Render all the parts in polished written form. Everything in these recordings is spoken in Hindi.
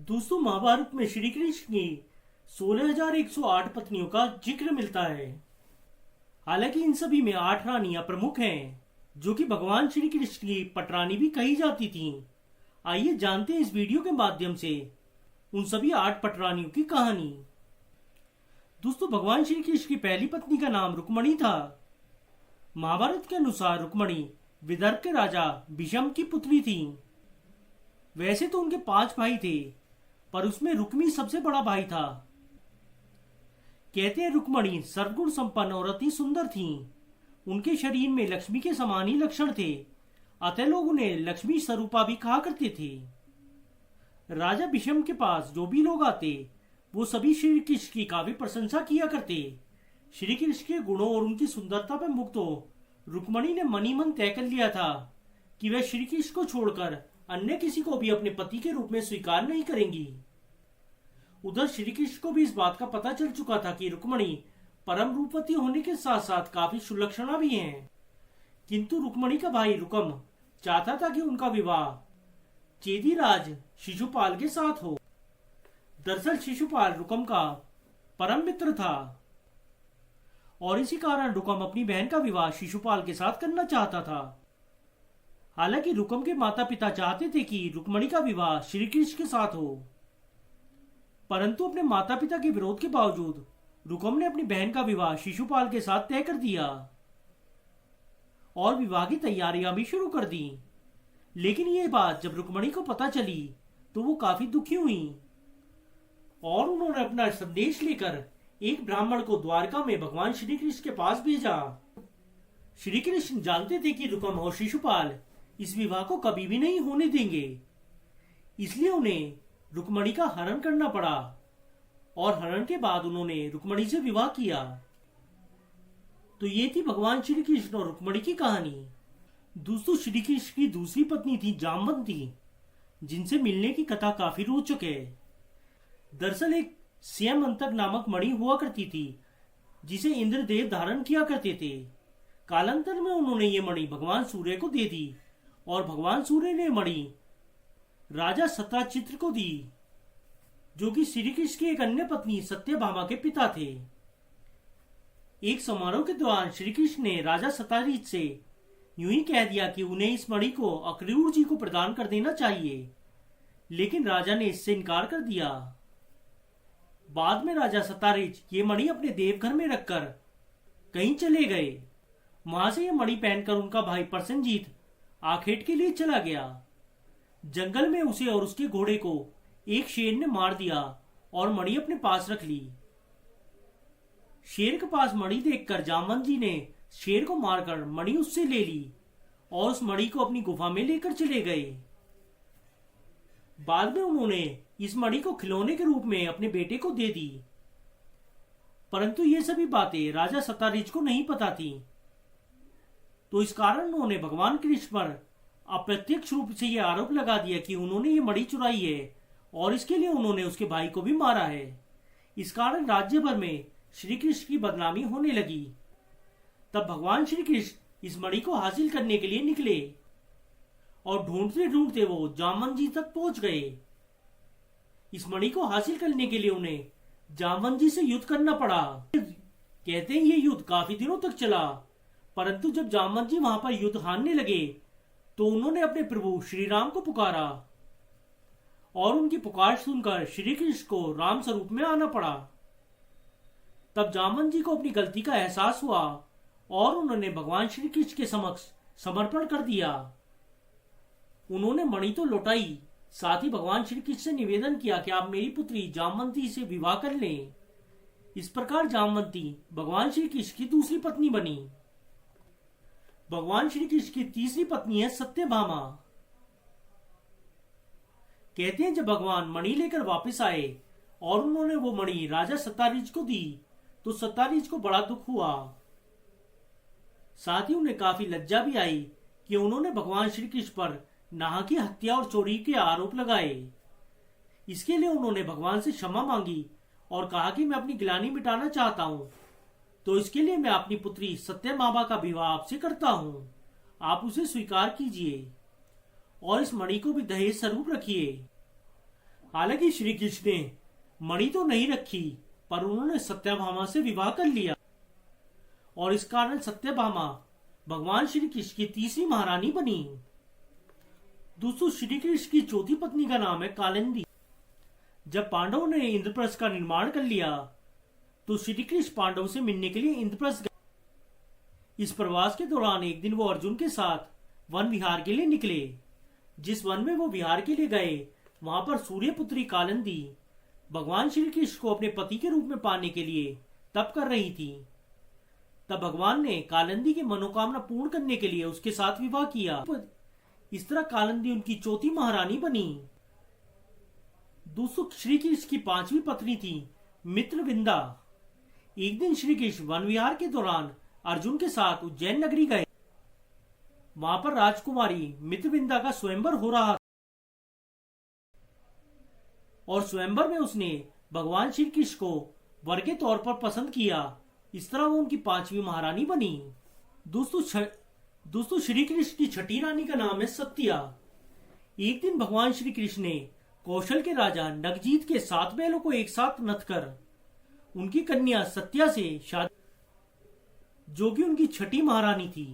दोस्तों, महाभारत में श्री कृष्ण की 16,108 पत्नियों का जिक्र मिलता है। हालांकि इन सभी में 8 रानियां प्रमुख हैं, जो कि भगवान श्री कृष्ण की पटरानी भी कही जाती थीं। आइए जानते हैं इस वीडियो के माध्यम से उन सभी 8 पटरानियों की कहानी। दोस्तों, भगवान श्री कृष्ण की पहली पत्नी का नाम रुक्मणी था। महाभारत के अनुसार रुक्मणी विदर्भ के राजा भीष्म की पुत्री थी। वैसे तो उनके 5 भाई थे, पर उसमें रुक्मी सबसे बड़ा भाई था। कहते हैं रुक्मणी सर्वगुण संपन्न और अति सुंदर थीं। उनके शरीर में लक्ष्मी के समान ही लक्षण थे, अतः लोग उन्हें लक्ष्मी स्वरूपा भी कहा करते थे। राजा भीष्म के पास जो भी लोग आते, वो सभी श्री कृष्ण की काफी प्रशंसा किया करते। श्री कृष्ण के गुणों और उनकी सुंदरता पर मुग्ध हो रुक्मणी ने मन ही मन तय कर लिया था कि वह श्री कृष्ण को छोड़कर अन्य किसी को भी अपने पति के रूप में स्वीकार नहीं करेंगी। उधर श्री कृष्ण को भी इस बात का पता चल चुका था कि रुक्मणी परम रूपवती होने के साथ साथ काफी सुलक्षणा भी हैं। किंतु रुक्मणी का भाई रुकम चाहता था कि उनका विवाह चेदीराज शिशुपाल के साथ हो। दरअसल शिशुपाल रुकम का परम मित्र था और इसी कारण रुकम अपनी बहन का विवाह शिशुपाल के साथ करना चाहता था। हालांकि रुकम के माता पिता चाहते थे कि रुक्मणी का विवाह श्री कृष्ण के साथ हो, परंतु अपने माता पिता के विरोध के बावजूद रुकम ने अपनी बहन का विवाह शिशुपाल के साथ तय कर दिया और विवाह की तैयारियां भी शुरू कर दी। लेकिन यह बात जब रुक्मणी को पता चली तो वो काफी दुखी हुई और उन्होंने अपना संदेश लेकर एक ब्राह्मण को द्वारका में भगवान श्री कृष्ण के पास भेजा। श्री कृष्ण जानते थे कि रुकम और शिशुपाल इस विवाह को कभी भी नहीं होने देंगे, इसलिए उन्हें रुक्मणी का हरण करना पड़ा और हरण के बाद उन्होंने रुक्मणी से विवाह किया। तो ये थी भगवान श्री कृष्ण और रुक्मणी की कहानी। दोस्तों, श्री कृष्ण की दूसरी पत्नी थी जामवंती, जिनसे मिलने की कथा काफी रोचक है। दरअसल एक स्यमंतक नामक मणि हुआ करती थी, जिसे इंद्रदेव धारण किया करते थे। कालांतर में उन्होंने ये मणि भगवान सूर्य को दे दी और भगवान सूर्य ने मणि राजा सत्यचित्र को दी, जो कि श्री कृष्ण की एक अन्य पत्नी सत्यभामा के पिता थे। एक समारोह के दौरान श्री कृष्ण ने राजा सत्यजित से यूं ही कह दिया कि उन्हें इस मणि को अक्रूर जी को प्रदान कर देना चाहिए, लेकिन राजा ने इससे इनकार कर दिया। बाद में राजा सत्यजित ये मणि अपने देवघर में रखकर कहीं चले गए। वहां से यह मणि पहनकर उनका भाई प्रसेनजीत आखेट के लिए चला गया। जंगल में उसे और उसके घोड़े को एक शेर ने मार दिया और मणि अपने पास रख ली। शेर के पास मणि देखकर जामवंत जी ने शेर को मारकर मणि उससे ले ली और उस मणि को अपनी गुफा में लेकर चले गए। बाद में उन्होंने इस मणि को खिलौने के रूप में अपने बेटे को दे दी, परंतु ये सभी बातें राजा सत्यजित को नहीं पता थी। तो इस कारण उन्होंने भगवान कृष्ण पर अप्रत्यक्ष रूप से यह आरोप लगा दिया कि उन्होंने ये मणि चुराई है और इसके लिए उन्होंने उसके भाई को भी मारा है। इस कारण राज्य भर में श्री कृष्ण की बदनामी होने लगी। तब भगवान श्री कृष्ण इस मणि को हासिल करने के लिए निकले और ढूंढते ढूंढते वो जामवंत जी तक पहुंच गए। इस मणि को हासिल करने के लिए उन्हें जामवंत जी से युद्ध करना पड़ा। कहते हैं ये युद्ध काफी दिनों तक चला, परंतु जब जामवंत जी वहां पर युद्ध हारने लगे तो उन्होंने अपने प्रभु श्री राम को पुकारा और उनकी पुकार सुनकर श्री कृष्ण को राम स्वरूप में आना पड़ा। तब जामवंत जी को अपनी गलती का एहसास हुआ और उन्होंने भगवान श्री कृष्ण के समक्ष समर्पण कर दिया। उन्होंने मणि तो लौटाई, साथ ही भगवान श्री कृष्ण से निवेदन किया कि आप मेरी पुत्री जामवंती से विवाह कर लें। इस प्रकार जामवंती भगवान श्री कृष्ण की दूसरी पत्नी बनी। भगवान श्री कृष्ण की तीसरी पत्नी है सत्यभामा। कहते हैं जब भगवान मणि लेकर वापस आए और उन्होंने वो मणि राजा सत्यजित को दी तो सत्यजित को बड़ा दुख हुआ। साथ ही उन्हें काफी लज्जा भी आई कि उन्होंने भगवान श्री कृष्ण पर नाहक की हत्या और चोरी के आरोप लगाए। इसके लिए उन्होंने भगवान से क्षमा मांगी और कहा कि मैं अपनी गिलानी मिटाना चाहता हूं, तो इसके लिए मैं अपनी पुत्री सत्यभामा का विवाह आपसे करता हूं। आप उसे स्वीकार कीजिए और इस मणि को भी दहेज स्वरूप रखिए। हालांकि श्री कृष्ण ने मणि तो नहीं रखी, पर उन्होंने सत्यभामा से विवाह कर लिया और इस कारण सत्यभामा भगवान श्री कृष्ण की तीसरी महारानी बनी। दोस्तों, श्री कृष्ण की चौथी पत्नी का नाम है कालिंदी। जब पांडवों ने इंद्रप्रस्थ का निर्माण कर लिया तो श्री कृष्ण पांडवों से मिलने के लिए इंद्रप्रस्थ गए। इस प्रवास के दौरान एक दिन वो अर्जुन के साथ वन विहार के लिए निकले। जिस वन में वो विहार के लिए गए वहां पर सूर्यपुत्री कालिंदी भगवान श्री कृष्ण को अपने पति के रूप में पाने के लिए तप कर रही थी। तब भगवान ने कालिंदी की मनोकामना पूर्ण करने के लिए उसके साथ विवाह किया। इस तरह कालिंदी उनकी चौथी महारानी बनी। दोस्तों, श्री कृष्ण की पांचवी पत्नी थी मित्रविंदा। एक दिन श्री कृष्ण वन विहार के दौरान अर्जुन के साथ उज्जैन नगरी गए। वहां पर राजकुमारी मित्रविंदा का स्वयंवर हो रहा और स्वयंवर में उसने भगवान श्री कृष्ण को वर के तौर पर पसंद किया। इस तरह वो उनकी पांचवी महारानी बनी। दोस्तों, श्री कृष्ण की छठी रानी का नाम है सत्या। एक दिन भगवान श्री कृष्ण ने कौशल के राजा नगजीत के 7 बैलों को एक साथ नथ कर उनकी कन्या सत्या से शादी, जो कि उनकी छठी महारानी थी।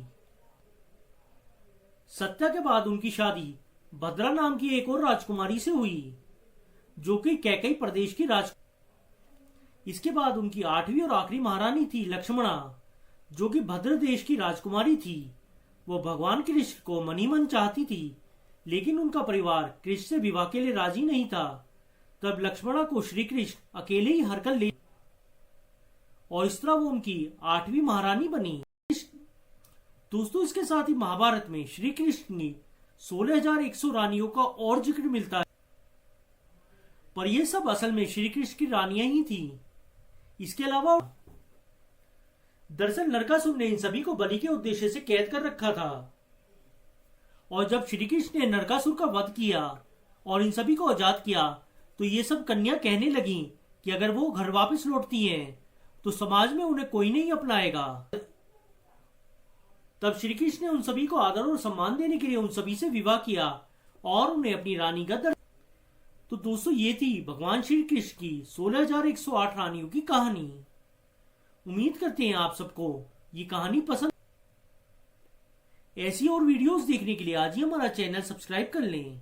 सत्या के बाद उनकी शादी भद्रा नाम की एक और राजकुमारी से हुई, जो कि कैकेयी प्रदेश की इसके बाद उनकी 8वीं और आखिरी महारानी थी लक्ष्मणा, जो कि भद्र देश की राजकुमारी थी। वो भगवान कृष्ण को मनीमन चाहती थी, लेकिन उनका परिवार कृष्ण से विवाह के लिए राजी नहीं था। तब लक्ष्मणा को श्री कृष्ण अकेले ही हरकर ले और इस तरह वो उनकी 8वीं महारानी बनी। दोस्तों, इसके साथ ही महाभारत में श्री कृष्ण की 16,100 रानियों का और जिक्र मिलता है, पर यह सब असल में श्री कृष्ण की रानियां ही थी। इसके अलावा दरअसल नरकासुर ने इन सभी को बलि के उद्देश्य से कैद कर रखा था, और जब श्री कृष्ण ने नरकासुर का वध किया और इन सभी को आजाद किया तो ये सब कन्या कहने लगी कि अगर वो घर वापस लौटती हैं तो समाज में उन्हें कोई नहीं अपनाएगा। तब श्री कृष्ण ने उन सभी को आदर और सम्मान देने के लिए उन सभी से विवाह किया और उन्हें अपनी रानी का दर्जा। तो दोस्तों, ये थी भगवान श्री कृष्ण की 16,108 रानियों की कहानी। उम्मीद करते हैं आप सबको ये कहानी पसंद। ऐसी और वीडियोस देखने के लिए आज ही हमारा चैनल सब्सक्राइब कर लें।